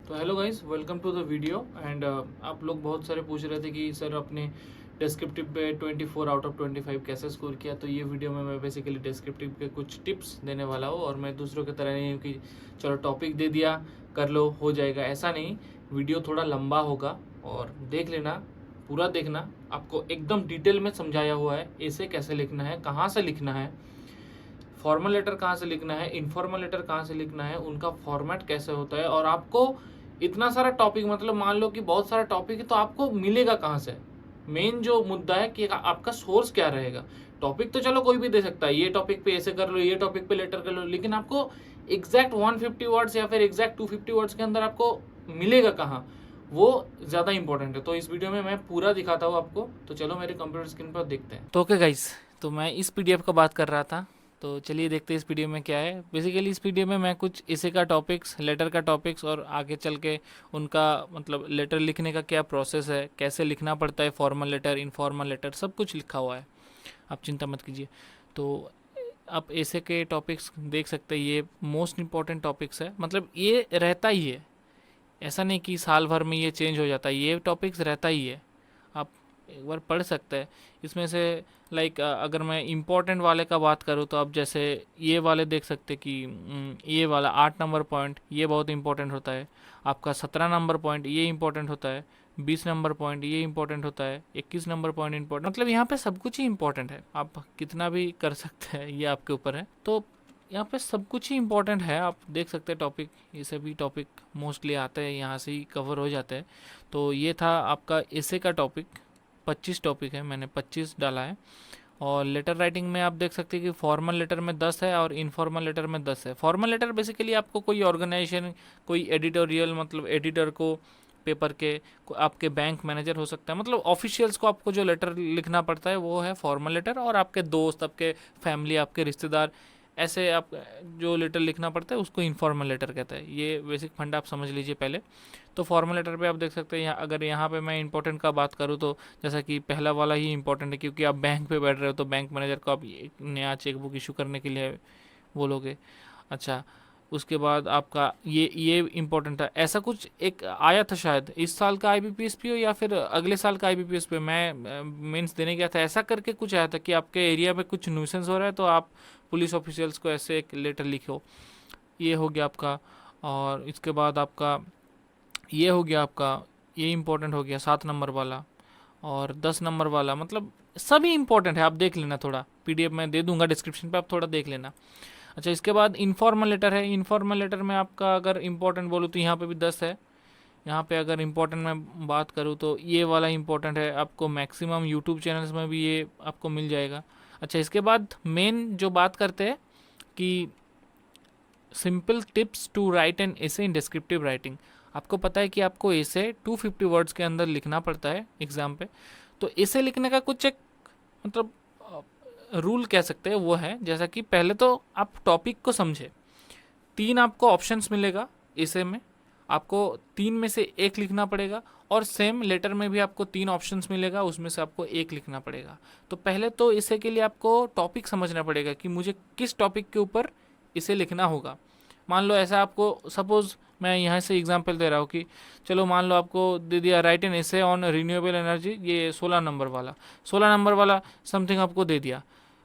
तो hello guys, welcome to the video. And आप लोग बहुत सारे पूछ रहे थे कि सर अपने डिस्क्रिप्टिव पे 24 आउट ऑफ 25 कैसे स्कोर किया। तो ये वीडियो में मैं बेसिकली डिस्क्रिप्टिव के कुछ टिप्स देने वाला हूँ। और मैं दूसरों की तरह नहीं हूँ कि चलो टॉपिक दे दिया कर लो हो जाएगा, ऐसा नहीं। वीडियो थोड़ा लंबा होगा और देख लेना, पूरा देखना। आपको एकदम डिटेल में समझाया हुआ है ऐसे कैसे लिखना है, कहाँ से लिखना है, फॉर्मल लेटर कहाँ से लिखना है, इनफॉर्मल लेटर कहाँ से लिखना है, उनका फॉर्मेट कैसे होता है। और आपको इतना सारा टॉपिक, मतलब मान लो कि बहुत सारा टॉपिक है तो आपको मिलेगा कहाँ से। मेन जो मुद्दा है कि आपका सोर्स क्या रहेगा। टॉपिक तो चलो कोई भी दे सकता है, ये टॉपिक पे ऐसे कर लो, ये टॉपिक पे लेटर कर लो, लेकिन आपको एग्जैक्ट 150 वर्ड्स या फिर एग्जैक्ट 250 वर्ड्स के अंदर आपको मिलेगा कहाँ, वो ज़्यादा इंपॉर्टेंट है। तो इस वीडियो में मैं पूरा दिखाता हूँ आपको। तो चलो मेरे कंप्यूटर स्क्रीन पर देखते हैं। तो ओके गाइस, तो मैं इस पीडीएफ का बात कर रहा था। तो चलिए देखते हैं इस पीडीएफ में क्या है। बेसिकली इस पीडीएफ में मैं कुछ इसे का टॉपिक्स, लेटर का टॉपिक्स और आगे चल के उनका मतलब लेटर लिखने का क्या प्रोसेस है, कैसे लिखना पड़ता है, फॉर्मल लेटर, इनफॉर्मल लेटर, सब कुछ लिखा हुआ है। आप चिंता मत कीजिए। तो आप ऐसे के टॉपिक्स देख सकते हैं, ये मोस्ट इम्पॉर्टेंट टॉपिक्स है। मतलब ये रहता ही है, ऐसा नहीं कि साल भर में ये चेंज हो जाता है, ये टॉपिक्स रहता ही है। आप एक बार पढ़ सकते हैं इसमें से। लाइक अगर मैं इम्पोर्टेंट वाले का बात करूँ तो आप जैसे ये वाले देख सकते कि ये वाला 8 नंबर पॉइंट ये बहुत इंपॉर्टेंट होता है। आपका 17 नंबर पॉइंट ये इंपॉर्टेंट होता है। 20 नंबर पॉइंट ये इंपॉर्टेंट होता है। 21 नंबर पॉइंट इंपॉर्टेंट, मतलब यहाँ पे सब कुछ ही इंपॉर्टेंट है। आप कितना भी कर सकते हैं, ये आपके ऊपर है। तो यहाँ पे सब कुछ ही इंपॉर्टेंट है, आप देख सकते हैं टॉपिक। ये सभी टॉपिक मोस्टली आते हैं, यहाँ से ही कवर हो जाते हैं। तो ये था आपका एसे का टॉपिक। 25 टॉपिक है, मैंने 25 डाला है। और लेटर राइटिंग में आप देख सकते हैं कि फॉर्मल लेटर में 10 है और इनफॉर्मल लेटर में 10 है। फॉर्मल लेटर बेसिकली आपको कोई ऑर्गेनाइजेशन, कोई एडिटोरियल, मतलब एडिटर को, पेपर के, आपके बैंक मैनेजर हो सकता है, मतलब ऑफिशियल्स को आपको जो लेटर लिखना पड़ता है वो है फॉर्मल लेटर। और आपके दोस्त, आपके फैमिली, आपके रिश्तेदार, ऐसे आप जो लेटर लिखना पड़ता है उसको इनफॉर्मल लेटर कहते हैं। ये बेसिक फंड आप समझ लीजिए पहले। तो फॉर्मल लेटर पे आप देख सकते हैं, अगर यहाँ पे मैं इंपॉर्टेंट का बात करूँ तो जैसा कि पहला वाला ही इंपॉर्टेंट है, क्योंकि आप बैंक पे बैठ रहे हो तो बैंक मैनेजर को आप एक नया चेकबुक इशू करने के लिए बोलोगे। अच्छा, उसके बाद आपका ये इम्पोर्टेंट है। ऐसा कुछ एक आया था शायद इस साल का आईबीपीएस पे हो या फिर अगले साल का आईबीपीएस पे, मैं मेंस देने गया था, ऐसा करके कुछ आया था कि आपके एरिया में कुछ न्यूसेंस हो रहा है तो आप पुलिस ऑफिशियल्स को ऐसे एक लेटर लिखो। ये हो गया आपका। और इसके बाद आपका ये हो गया आपका, ये इम्पोर्टेंट हो गया 7 नंबर वाला। और 10 नंबर वाला, मतलब सभी इंपॉर्टेंट है। आप देख लेना, थोड़ा पीडीएफ में दे दूंगा डिस्क्रिप्शन पे, आप थोड़ा देख लेना। अच्छा, इसके बाद इनफॉर्मल लेटर है। इनफॉर्मल लेटर में आपका अगर इंपॉर्टेंट बोलूँ तो यहाँ पे भी 10 है। यहाँ पे अगर इम्पोर्टेंट मैं बात करूँ तो ये वाला इम्पोर्टेंट है। आपको मैक्सिमम यूट्यूब चैनल्स में भी ये आपको मिल जाएगा। अच्छा, इसके बाद मेन जो बात करते हैं कि simple tips to write an essay in descriptive writing. आपको पता है कि आपको एसे 250 वर्ड्स के अंदर लिखना पड़ता है एग्जाम पे। तो एसे लिखने का कुछ एक मतलब रूल कह सकते हैं, वो है जैसा कि पहले तो आप टॉपिक को समझे। 3 आपको ऑप्शंस मिलेगा एसे में, आपको 3 में से एक लिखना पड़ेगा। और सेम लेटर में भी आपको 3 ऑप्शंस मिलेगा, उसमें से आपको एक लिखना पड़ेगा। तो पहले तो इसे के लिए आपको टॉपिक समझना पड़ेगा कि मुझे किस टॉपिक के ऊपर इसे लिखना होगा। मान लो ऐसा आपको, सपोज मैं यहाँ से एग्जांपल दे रहा हूँ कि चलो मान लो आपको दे दिया right an essay on renewable energy, ये 16 नंबर वाला, 16 नंबर वाला समथिंग आपको दे दिया,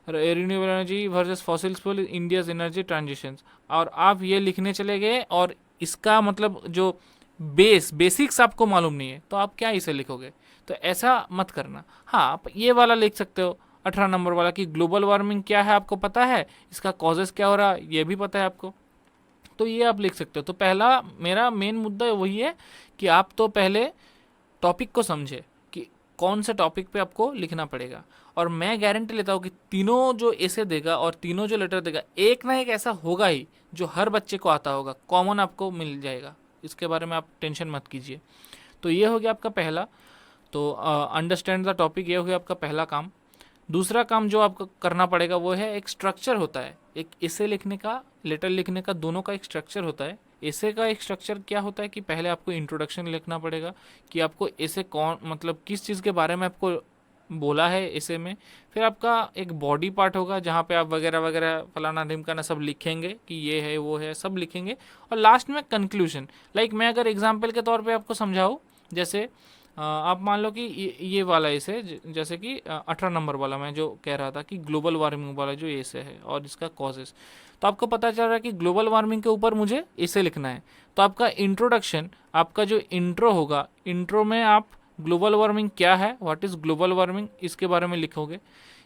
renewable energy versus fossil fuel India's energy transition. और आप ये लिखने चले गए और इसका मतलब जो बेसिक्स आपको मालूम नहीं है तो आप क्या इसे लिखोगे। तो ऐसा मत करना। हाँ, आप ये वाला लिख सकते हो 18 नंबर वाला कि ग्लोबल वार्मिंग क्या है आपको पता है, इसका कॉजेस क्या हो रहा है ये भी पता है आपको, तो ये आप लिख सकते हो। तो पहला मेरा मेन मुद्दा वही है कि आप तो पहले टॉपिक को समझे कि कौन से टॉपिक पे आपको लिखना पड़ेगा। और मैं गारंटी लेता हूँ कि तीनों जो ऐसे देगा और तीनों जो लेटर देगा, एक ना एक ऐसा होगा ही जो हर बच्चे को आता होगा, कॉमन आपको मिल जाएगा। इसके बारे में आप टेंशन मत कीजिए। तो ये हो गया आपका पहला। तो अंडरस्टैंड द टॉपिक, ये हो गया आपका पहला काम। दूसरा काम जो आपको करना पड़ेगा वो है, एक स्ट्रक्चर होता है। एक ऐसे लिखने का, लेटर लिखने का, दोनों का एक स्ट्रक्चर होता है। ऐसे का एक स्ट्रक्चर क्या होता है कि पहले आपको इंट्रोडक्शन लिखना पड़ेगा कि आपको ऐसे कौन, मतलब किस चीज़ के बारे में आपको बोला है इसे में। फिर आपका एक बॉडी पार्ट होगा जहाँ पे आप वगैरह वगैरह फलाना ढिमकाना सब लिखेंगे कि ये है वो है सब लिखेंगे। और लास्ट में कंक्लूजन। लाइक मैं अगर एग्जांपल के तौर पे आपको समझाऊँ, जैसे आप मान लो कि ये वाला इसे जैसे कि 18 नंबर वाला मैं जो कह रहा था कि ग्लोबल वार्मिंग वाला जो इसे है और इसका कॉजेस, तो आपको पता चल रहा है कि ग्लोबल वार्मिंग के ऊपर मुझे इसे लिखना है। तो आपका इंट्रोडक्शन, आपका जो इंट्रो होगा, इंट्रो में आप ग्लोबल वार्मिंग क्या है, व्हाट इज़ ग्लोबल वार्मिंग, इसके बारे में लिखोगे।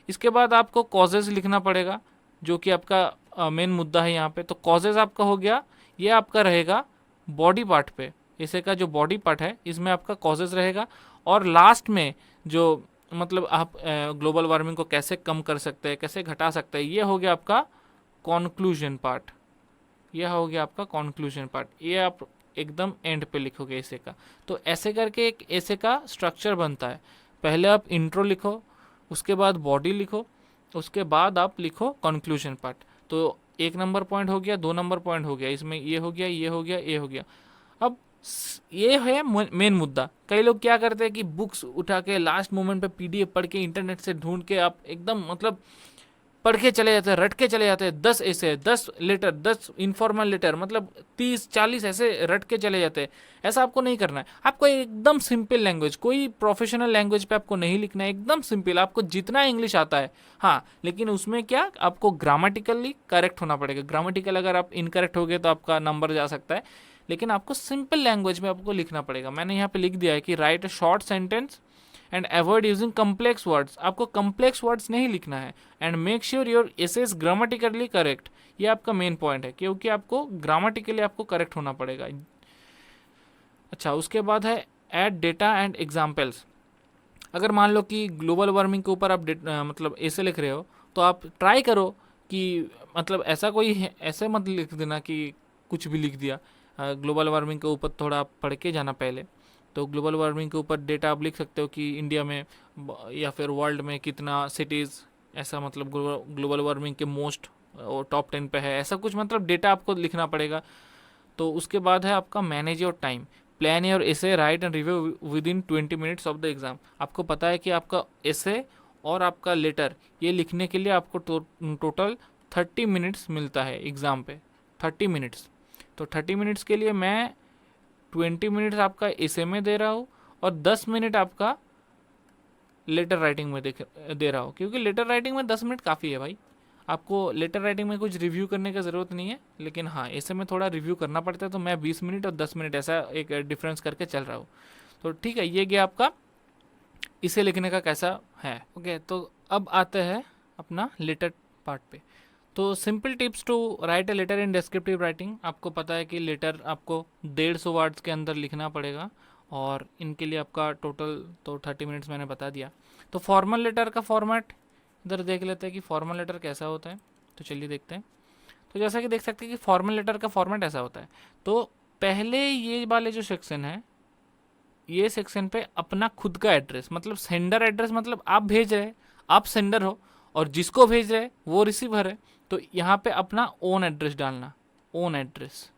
इसके बाद आपको कॉजेज लिखना पड़ेगा जो कि आपका मेन मुद्दा है यहाँ पे। तो कॉजेज आपका हो गया, ये आपका रहेगा बॉडी पार्ट पे, इसे का जो बॉडी पार्ट है इसमें आपका कॉजेज रहेगा। और लास्ट में जो मतलब आप ग्लोबल वार्मिंग को कैसे कम कर सकते हैं, कैसे घटा सकते हैं, ये हो गया आपका कॉन्क्लूजन पार्ट। यह हो गया आपका कॉन्क्लूजन पार्ट, ये आप एकदम एंड पे लिखोगे ऐसे का। तो ऐसे करके एक ऐसे का स्ट्रक्चर बनता है। पहले आप इंट्रो लिखो, उसके बाद बॉडी लिखो, उसके बाद आप लिखो कंक्लूजन पार्ट। तो 1 नंबर पॉइंट हो गया, 2 नंबर पॉइंट हो गया, इसमें ये हो गया, ये हो गया, ये हो गया। अब ये है मेन मुद्दा। कई लोग क्या करते हैं कि बुक्स उठा के लास्ट मोमेंट पे पीडीएफ पढ़ के इंटरनेट से ढूंढ के आप एकदम मतलब पढ़ के चले जाते हैं, रट के चले जाते हैं। 10 ऐसे 10 लेटर, 10 इनफॉर्मल लेटर, मतलब 30-40 ऐसे रट के चले जाते हैं। ऐसा आपको नहीं करना है। आपको एकदम सिंपल लैंग्वेज, कोई प्रोफेशनल लैंग्वेज पे आपको नहीं लिखना है, एकदम सिंपल। आपको जितना इंग्लिश आता है, हाँ, लेकिन उसमें क्या आपको ग्रामेटिकली करेक्ट होना पड़ेगा। ग्रामेटिकल अगर आप इनकरेक्ट हो गए तो आपका नंबर जा सकता है, लेकिन आपको सिंपल लैंग्वेज में आपको लिखना पड़ेगा। मैंने यहाँ पे लिख दिया है कि write a short sentence and avoid using complex words. आपको कम्प्लेक्स वर्ड्स नहीं लिखना है। And make sure your essay is grammatically correct. ये आपका मेन पॉइंट है, क्योंकि आपको ग्रामेटिकली आपको करेक्ट होना पड़ेगा। अच्छा, उसके बाद है ऐड डेटा एंड एग्जाम्पल्स। अगर मान लो कि ग्लोबल वार्मिंग के ऊपर आप मतलब ऐसे लिख रहे हो, तो आप ट्राई करो कि मतलब ऐसा कोई ऐसे मत लिख देना कि कुछ भी लिख दिया। ग्लोबल वार्मिंग के ऊपर थोड़ा आप पढ़ के जाना पहले। तो ग्लोबल वार्मिंग के ऊपर डेटा आप लिख सकते हो कि इंडिया में या फिर वर्ल्ड में कितना सिटीज़ ऐसा मतलब ग्लोबल वार्मिंग के मोस्ट टॉप 10 पे है, ऐसा कुछ मतलब डेटा आपको लिखना पड़ेगा। तो उसके बाद है आपका manage your time, plan your essay, right and review with in 20 minutes of the exam. आपको पता है कि आपका एसे और आपका लेटर ये लिखने के लिए आपको टोटल 30 मिनट्स मिलता है एग्ज़ाम पे, 30 मिनट्स। तो 30 मिनट्स के लिए मैं 20 मिनट्स आपका एसे में दे रहा हूँ और 10 मिनट आपका लेटर राइटिंग में दे रहा हूँ, क्योंकि लेटर राइटिंग में 10 मिनट काफ़ी है भाई। आपको लेटर राइटिंग में कुछ रिव्यू करने की ज़रूरत नहीं है, लेकिन हाँ ऐसे में थोड़ा रिव्यू करना पड़ता है। तो मैं 20 मिनट और 10 मिनट ऐसा एक डिफरेंस करके चल रहा हूँ। तो ठीक है, ये गया आपका इसे लिखने का कैसा है। ओके, तो अब आते हैं अपना लेटर पार्ट पे। तो simple tips to write a letter in descriptive writing. आपको पता है कि लेटर आपको 150 वर्ड्स के अंदर लिखना पड़ेगा और इनके लिए आपका टोटल तो 30 मिनट्स मैंने बता दिया। तो फॉर्मल लेटर का फॉर्मेट इधर देख लेते हैं कि फॉर्मल लेटर कैसा होता है। तो चलिए देखते हैं। तो जैसा कि देख सकते हैं कि फॉर्मल लेटर का फॉर्मेट ऐसा होता है। तो पहले ये वाले जो सेक्शन है, ये सेक्शन पे अपना खुद का एड्रेस, मतलब सेंडर एड्रेस, मतलब आप भेज रहे, आप सेंडर हो और जिसको भेज रहे वो रिसीवर है। तो यहाँ पे अपना ओन एड्रेस डालना, ओन एड्रेस,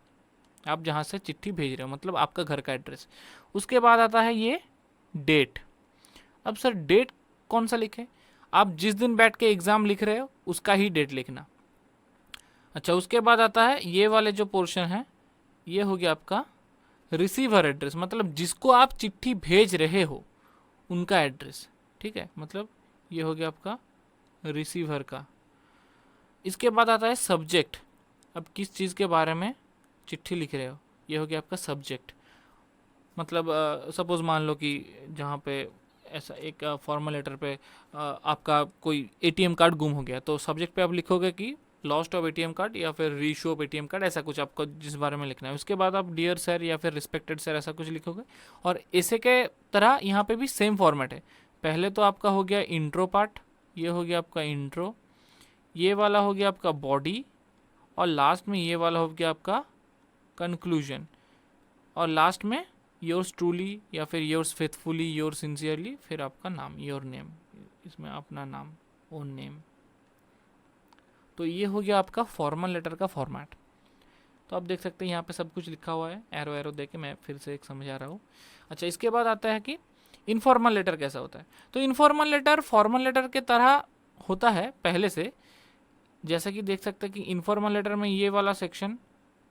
आप जहाँ से चिट्ठी भेज रहे हो, मतलब आपका घर का एड्रेस। उसके बाद आता है ये डेट। अब सर डेट कौन सा लिखे? आप जिस दिन बैठ के एग्ज़ाम लिख रहे हो उसका ही डेट लिखना। अच्छा, उसके बाद आता है ये वाले जो पोर्शन है, ये हो गया आपका रिसीवर एड्रेस, मतलब जिसको आप चिट्ठी भेज रहे हो उनका एड्रेस। ठीक है, मतलब ये हो गया आपका रिसीवर का। इसके बाद आता है सब्जेक्ट। अब किस चीज़ के बारे में चिट्ठी लिख रहे हो, ये हो गया आपका सब्जेक्ट। मतलब सपोज़ मान लो कि जहाँ पे ऐसा एक फॉर्मल लेटर पे आपका कोई एटीएम कार्ड गुम हो गया, तो सब्जेक्ट पे आप लिखोगे कि लॉस्ट ऑफ एटीएम कार्ड या फिर रीशो ऑफ एटीएम कार्ड, ऐसा कुछ आपको जिस बारे में लिखना है। उसके बाद आप डियर सर या फिर रिस्पेक्टेड सर ऐसा कुछ लिखोगे। और ऐसे के तरह यहाँ पे भी सेम फॉर्मेट है। पहले तो आपका हो गया इंट्रो पार्ट, ये हो गया आपका इंट्रो, ये वाला हो गया आपका बॉडी, और लास्ट में ये वाला हो गया आपका कंक्लूजन, और लास्ट में योर्स ट्रूली या फिर योर्स फेथफुली, योर सिंसियरली, फिर आपका नाम, योर नेम, इसमें अपना नाम, ओन नेम। तो ये हो गया आपका फॉर्मल लेटर का फॉर्मेट। तो आप देख सकते हैं यहाँ पे सब कुछ लिखा हुआ है, एरो एरो दे के मैं फिर से एक समझा रहा हूँ। अच्छा, इसके बाद आता है कि इनफॉर्मल लेटर कैसा होता है? तो इनफॉर्मल लेटर फॉर्मल लेटर के तरह होता है पहले से, जैसा कि देख सकते हैं कि इनफॉर्मल लेटर में ये वाला सेक्शन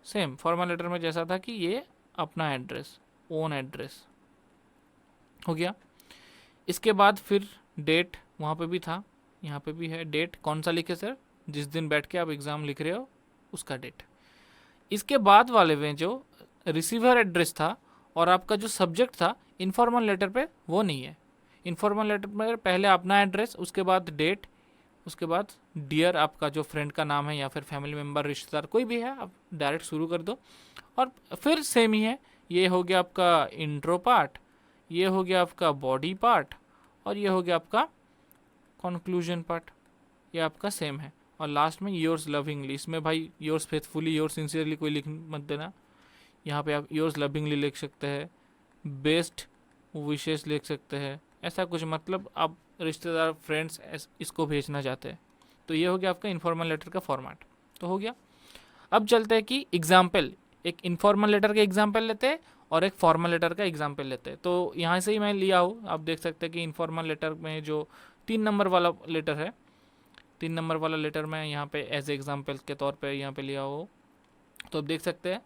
सेम फॉर्मल लेटर में जैसा था कि ये अपना एड्रेस, ओन एड्रेस हो गया। इसके बाद फिर डेट वहाँ पे भी था, यहाँ पे भी है डेट, कौन सा लिखे सर? जिस दिन बैठ के आप एग्ज़ाम लिख रहे हो उसका डेट। इसके बाद वाले में जो रिसीवर एड्रेस था और आपका जो सब्जेक्ट था इनफॉर्मल लेटर पे, वो नहीं है। इनफॉर्मल लेटर में पहले अपना एड्रेस, उसके बाद डेट, उसके बाद डियर आपका जो फ्रेंड का नाम है या फिर फैमिली मेम्बर, रिश्तेदार कोई भी है, आप डायरेक्ट शुरू कर दो। और फिर सेम ही है, ये हो गया आपका इंट्रो पार्ट, ये हो गया आपका बॉडी पार्ट और ये हो गया आपका कंक्लूजन पार्ट, ये आपका सेम है। और लास्ट में योर्स लविंगली, इसमें भाई योर्स फेथफुली, योर्स सिंसियरली कोई लिख मत देना। यहाँ पे आप योर्स लविंगली लिख सकते हैं, बेस्ट विशेष लिख सकते हैं, ऐसा कुछ, मतलब आप रिश्तेदार फ्रेंड्स इसको भेजना चाहते हैं। तो ये हो गया आपका इनफॉर्मल लेटर का फॉर्मेट, तो हो गया। अब चलते हैं कि एग्जाम्पल, एक इनफॉर्मल लेटर का एग्जाम्पल लेते हैं और एक फॉर्मल लेटर का एग्जाम्पल लेते हैं। तो यहाँ से ही मैं लिया हूँ, आप देख सकते हैं कि इनफॉर्मल लेटर में जो 3 नंबर वाला लेटर है, 3 नंबर वाला लेटर मैं यहाँ पे एज एग्जाम्पल के तौर पे यहाँ पे लिया हो। तो आप देख सकते हैं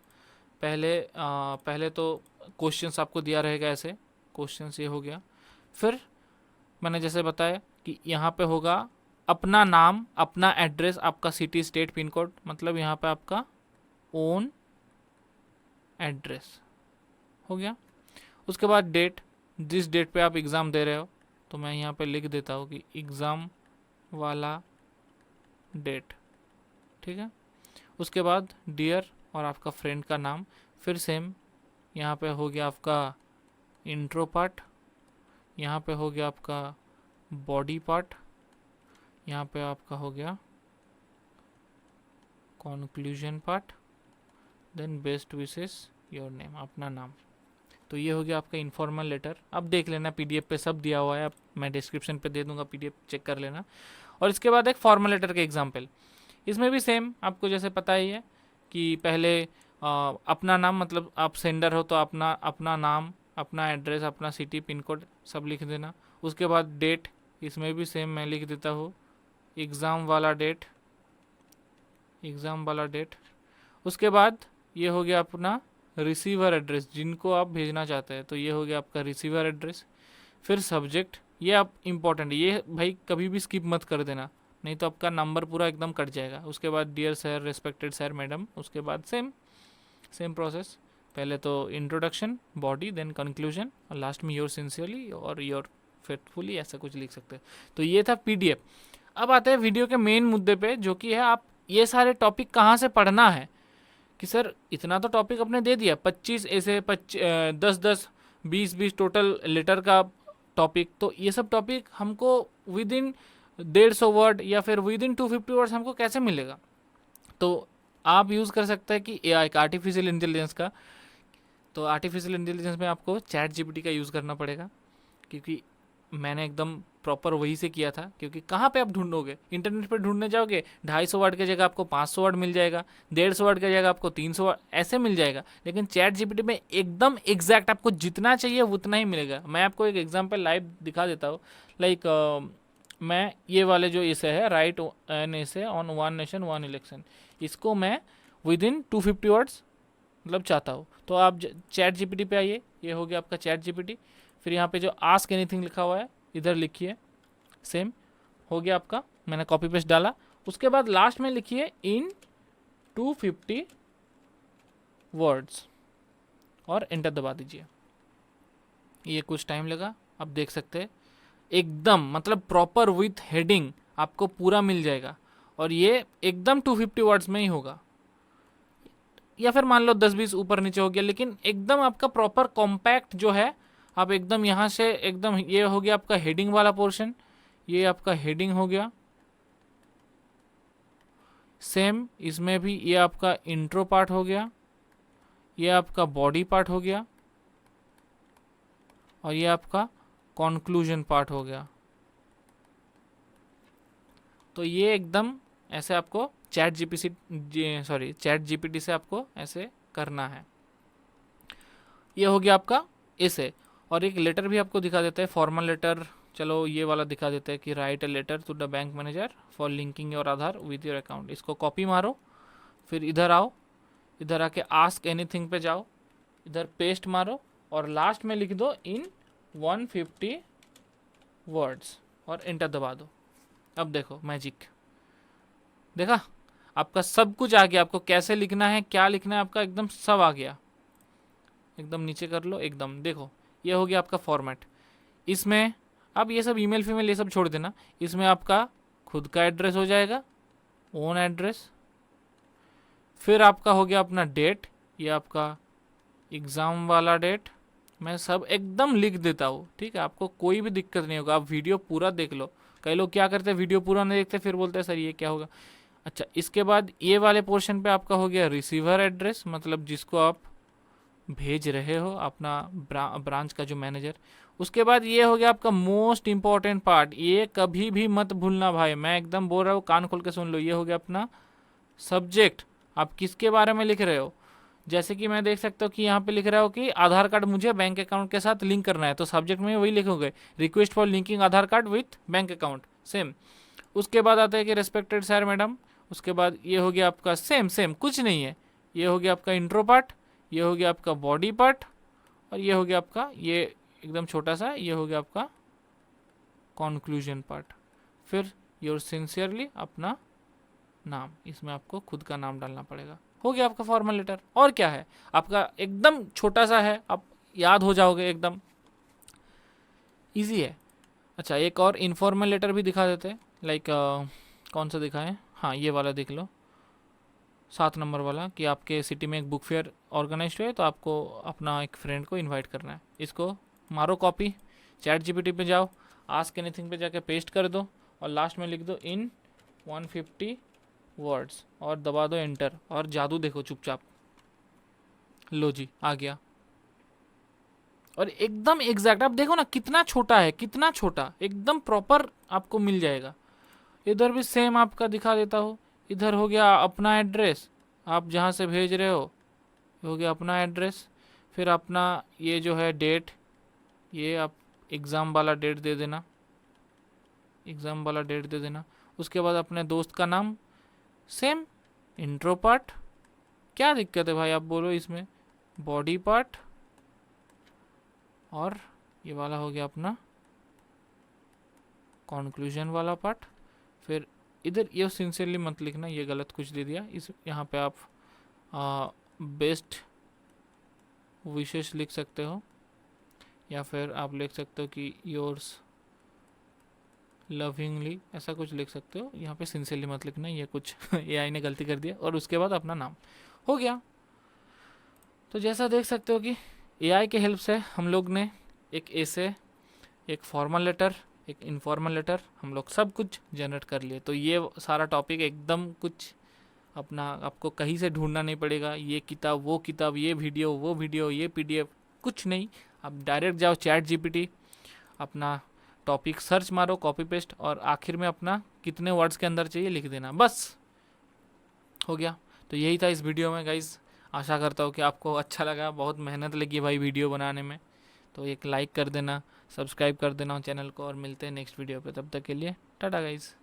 पहले तो क्वेश्चंस आपको दिया रहेगा, ऐसे क्वेश्चंस ये हो गया। फिर मैंने जैसे बताया कि यहाँ पे होगा अपना नाम, अपना एड्रेस, आपका सिटी, स्टेट, पिन कोड, मतलब यहाँ पे आपका ओन एड्रेस हो गया। उसके बाद डेट, जिस डेट पे आप एग्ज़ाम दे रहे हो, तो मैं यहाँ पे लिख देता हूँ कि एग्ज़ाम वाला डेट, ठीक है। उसके बाद डियर और आपका फ्रेंड का नाम, फिर सेम यहाँ पे हो गया आपका इंट्रो पार्ट, यहाँ पे हो गया आपका बॉडी पार्ट, यहाँ पे आपका हो गया conclusion part, then best wishes your name, अपना नाम। तो ये हो गया आपका इनफॉर्मल लेटर। अब देख लेना पीडीएफ पे सब दिया हुआ है, अब मैं डिस्क्रिप्शन पे दे दूंगा, पीडीएफ चेक कर लेना। और इसके बाद एक फॉर्मल लेटर के एग्जाम्पल, इसमें भी सेम आपको जैसे पता ही है कि पहले अपना नाम, मतलब आप सेंडर हो तो अपना नाम, अपना एड्रेस, अपना सिटी, पिन कोड सब लिख देना। उसके बाद डेट, इसमें भी सेम मैं लिख देता हूँ एग्ज़ाम वाला डेट, एग्ज़ाम वाला डेट। उसके बाद ये हो गया अपना रिसीवर एड्रेस, जिनको आप भेजना चाहते हैं, तो ये हो गया आपका रिसीवर एड्रेस। फिर सब्जेक्ट, ये आप इम्पोर्टेंट, ये भाई कभी भी स्किप मत कर देना, नहीं तो आपका नंबर पूरा एकदम कट जाएगा। उसके बाद dear sir, respected sir, madam, उसके बाद सेम प्रोसेस, पहले तो इंट्रोडक्शन, बॉडी, देन कंक्लूजन और लास्ट में योर सिंसियरली और योर फेथफुली, ऐसा कुछ लिख सकते हैं। तो ये था पीडीएफ। अब आते हैं वीडियो के मेन मुद्दे पे, जो कि है आप ये सारे टॉपिक कहाँ से पढ़ना है। कि सर इतना तो टॉपिक आपने दे दिया, 25 ऐसे 10-10 20-20 टोटल लेटर का टॉपिक, तो ये सब टॉपिक हमको विद इन 150 वर्ड या फिर विद इन 250 वर्ड्स हमको कैसे मिलेगा? तो आप यूज़ कर सकते हैं कि एआई का, आर्टिफिशियल इंटेलिजेंस का। तो आर्टिफिशियल इंटेलिजेंस में आपको चैट जीपीटी का यूज़ करना पड़ेगा, क्योंकि मैंने एकदम प्रॉपर वही से किया था। क्योंकि कहाँ पे आप ढूंढोगे, इंटरनेट पे ढूंढने जाओगे 250 वर्ड की जगह आपको 500 वर्ड मिल जाएगा, 150 वर्ड की जगह आपको 300 वर्ड ऐसे मिल जाएगा। लेकिन चैट जीपीटी में एकदम एग्जैक्ट आपको जितना चाहिए उतना ही मिलेगा। मैं आपको एक एग्जांपल लाइव दिखा देता हूँ। लाइक मैं ये वाले जो इसे है, right an essay on one nation one election, इसको मैं विद इन 250 वर्ड्स मतलब चाहता हूँ। तो आप चैट जीपीटी पे आइए, ये हो गया आपका चैट जीपीटी। फिर यहाँ पे जो आस्क एनीथिंग लिखा हुआ है इधर लिखिए, सेम हो गया आपका, मैंने कॉपी पेस्ट डाला। उसके बाद लास्ट में लिखिए इन 250 वर्ड्स और एंटर दबा दीजिए। ये कुछ टाइम लगा, अब देख सकते हैं एकदम मतलब प्रॉपर विथ हेडिंग आपको पूरा मिल जाएगा। और ये एकदम 250 वर्ड्स में ही होगा, या फिर मान लो 10-20 ऊपर नीचे हो गया, लेकिन एकदम आपका प्रॉपर कॉम्पैक्ट जो है, आप एकदम यहाँ से एकदम, ये हो गया आपका हेडिंग वाला पोर्शन, ये आपका हेडिंग हो गया। सेम इसमें भी ये आपका इंट्रो पार्ट हो गया, ये आपका बॉडी पार्ट हो गया और ये आपका कंक्लूजन पार्ट हो गया। तो ये एकदम ऐसे आपको चैट जीपीटी से आपको ऐसे करना है। ये हो गया आपका ऐसे। और एक लेटर भी आपको दिखा देते हैं, फॉर्मल लेटर। चलो ये वाला दिखा देते हैं कि write a letter to the bank manager for linking your Aadhaar with your account. इसको कॉपी मारो, फिर इधर आओ, इधर आके आस्क एनीथिंग पे जाओ, इधर पेस्ट मारो और लास्ट में लिख दो इन 150 वर्ड्स और एंटर दबा दो। अब देखो मैजिक, देखा आपका सब कुछ आ गया। आपको कैसे लिखना है, क्या लिखना है, आपका एकदम सब आ गया। एकदम नीचे कर लो, एकदम देखो ये हो गया आपका फॉर्मेट। इसमें अब ये सब ईमेल फीमेल ये सब छोड़ देना, इसमें आपका खुद का एड्रेस हो जाएगा, ओन एड्रेस। फिर आपका हो गया अपना डेट, ये आपका एग्ज़ाम वाला डेट। मैं सब एकदम लिख देता हूँ, ठीक है, आपको कोई भी दिक्कत नहीं होगा। आप वीडियो पूरा देख लो। कई लोग क्या करते हैं, वीडियो पूरा नहीं देखते, फिर बोलते हैं सर ये क्या होगा। अच्छा, इसके बाद ये वाले पोर्शन पे आपका हो गया रिसीवर एड्रेस, मतलब जिसको आप भेज रहे हो, अपना ब्रांच का जो मैनेजर। उसके बाद ये हो गया आपका मोस्ट इंपॉर्टेंट पार्ट, ये कभी भी मत भूलना भाई, मैं एकदम बोल रहा हूँ, कान खोल के सुन लो। ये हो गया अपना सब्जेक्ट, आप किसके बारे में लिख रहे हो। जैसे कि मैं देख सकता हूँ कि यहाँ पे लिख रहा हो कि आधार कार्ड मुझे बैंक अकाउंट के साथ लिंक करना है, तो सब्जेक्ट में वही लिखोगे, request for linking Aadhaar card with bank account, same. उसके बाद आता है कि रेस्पेक्टेड सर मैडम। उसके बाद ये हो गया आपका सेम कुछ नहीं है। ये हो गया आपका इंट्रो पार्ट, ये हो गया आपका बॉडी पार्ट, और ये हो गया आपका, ये एकदम छोटा सा, ये हो गया आपका कॉन्क्लूजन पार्ट। फिर योर सिंसियरली अपना नाम, इसमें आपको खुद का नाम डालना पड़ेगा। हो गया आपका फॉर्मल लेटर। और क्या है आपका, एकदम छोटा सा है, आप याद हो जाओगे, एकदम इजी है। अच्छा, एक और इनफॉर्मल लेटर भी दिखा देते हैं, लाइक कौन सा दिखाएं, हाँ ये वाला देख लो, 7 नंबर वाला, कि आपके सिटी में एक बुक फेयर ऑर्गेनाइज हुआ है, तो आपको अपना एक फ्रेंड को इनवाइट करना है। इसको मारो कॉपी, चैट जीपीटी पे जाओ, आस्क एनीथिंग पे जाके पेस्ट कर दो और लास्ट में लिख दो इन 150 वर्ड्स और दबा दो एंटर, और जादू देखो चुपचाप। लो जी, आ गया। और एकदम एग्जैक्ट, आप देखो ना कितना छोटा है, कितना छोटा, एकदम प्रॉपर आपको मिल जाएगा। इधर भी सेम आपका दिखा देता हूँ। इधर हो गया अपना एड्रेस, आप जहाँ से भेज रहे हो गया अपना एड्रेस। फिर अपना ये जो है डेट, ये आप एग्ज़ाम वाला डेट दे देना, एग्ज़ाम वाला डेट दे देना। उसके बाद अपने दोस्त का नाम, सेम इंट्रो पार्ट। क्या दिक्कत है भाई, आप बोलो इसमें, बॉडी पार्ट, और ये वाला हो गया अपना कॉन्क्लूजन वाला पार्ट। फिर इधर ये सिंसियरली मत लिखना, ये गलत कुछ दे दिया। इस यहाँ पे आप बेस्ट विशेष लिख सकते हो, या फिर आप लिख सकते हो कि योर्स लविंगली, ऐसा कुछ लिख सकते हो। यहाँ पे सिंसियरली मत लिखना, ये कुछ एआई ने गलती कर दिया। और उसके बाद अपना नाम हो गया। तो जैसा देख सकते हो कि एआई के हेल्प से हम लोग ने एक ऐसे, एक फॉर्मल लेटर, एक इनफॉर्मल लेटर, हम लोग सब कुछ जनरेट कर लिए। तो ये सारा टॉपिक एकदम कुछ अपना, आपको कहीं से ढूंढना नहीं पड़ेगा, ये किताब वो किताब, ये वीडियो वो वीडियो, ये पीडीएफ, कुछ नहीं। आप डायरेक्ट जाओ चैट जीपीटी, अपना टॉपिक सर्च मारो, कॉपी पेस्ट, और आखिर में अपना कितने वर्ड्स के अंदर चाहिए लिख देना, बस हो गया। तो यही था इस वीडियो में गाइज़। आशा करता हूँ कि आपको अच्छा लगा। बहुत मेहनत लगी भाई वीडियो बनाने में, तो एक लाइक कर देना, सब्सक्राइब कर देना चैनल को, और मिलते हैं नेक्स्ट वीडियो पे। तब तक के लिए टाटा गाइज़।